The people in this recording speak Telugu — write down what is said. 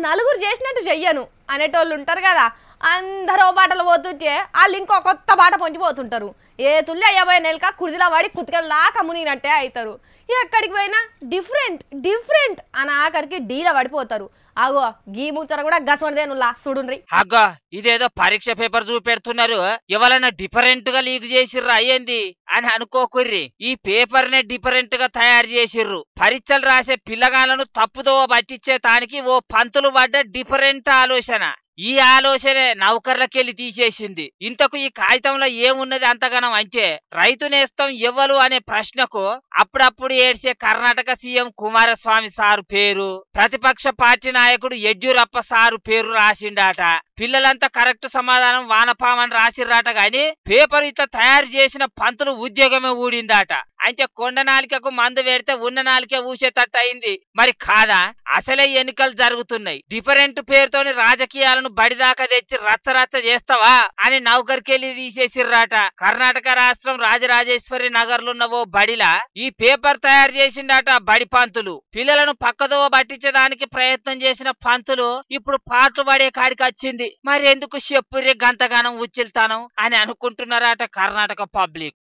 నలుగురు చేసినట్టు చెయ్యను అనేటోళ్ళు ఉంటారు కదా, అందరూ బాటలు పోతుంటే వాళ్ళు ఇంకో కొత్త బాట పొంచిపోతుంటారు. ఏ తుల్లి అయ్యబోయే నెలక కుడిదిలా పడి కుతికెళ్ళాక మునిగినట్టే అవుతారు. ఎక్కడికి పోయినా డిఫరెంట్ డిఫరెంట్ అని ఆఖరికి డీల పడిపోతారు. అగో గీ ముచ్చర కూడా గసవదేనులా చూడుండ్రి. అగ్గో ఇదేదో పరీక్ష పేపర్ చూపెడుతున్నారు, ఎవరైనా డిఫరెంట్ గా లీక్ చేసిర్రు అయ్యింది అని అనుకోకుర్రి. ఈ పేపర్ నే డిఫరెంట్ గా తయారు చేసిర్రు. పరీక్షలు రాసే పిల్లగాళ్లను తప్పుదో పట్టించే తానికి ఓ పంతులు పడ్డ డిఫరెంట్ ఆలోచన. ఈ ఆలోచనే నౌకర్లకెళ్ళి తీసేసింది. ఇంతకు ఈ కాగితంలో ఏమున్నది అంతగనం అంటే, రైతు నేస్తం ఎవ్వలు అనే ప్రశ్నకు అప్పుడప్పుడు ఏడ్చే కర్ణాటక సీఎం కుమారస్వామి సారు పేరు, ప్రతిపక్ష పార్టీ నాయకుడు యడ్యూరప్ప సారు పేరు రాసిండాట. పిల్లలంతా కరెక్ట్ సమాధానం వానపామని రాసిర్రాట గాని పేపర్ ఇట్లా తయారు చేసిన పంతులు ఉద్యోగమే ఊడిందాట. అంటే కొండ నాలికకు మందు పెడితే ఉన్న నాలికే ఊసేటట్టు అయింది. మరి కాదా? అసలే ఎన్నికలు జరుగుతున్నాయి. డిఫరెంట్ పేరుతోని రాజకీయాలను బడిదాకా తెచ్చి రచ్చరచ్చ చేస్తావా అని నౌకర్కెళ్ళి తీసేసిర్రాట. కర్ణాటక రాష్ట్రం రాజరాజేశ్వరి నగర్లున్న ఓ బడిలా ఈ పేపర్ తయారు చేసిండాట బడి పంతులు. పిల్లలను పక్కదోవ పట్టించడానికి ప్రయత్నం చేసిన పంతులు ఇప్పుడు పాటలు పడే కాడికి వచ్చింది. మరి ఎందుకు చెప్పుర్రే గంతగానం ఉచ్చిల్తానం అని అనుకుంటున్నారట కర్ణాటక పబ్లిక్.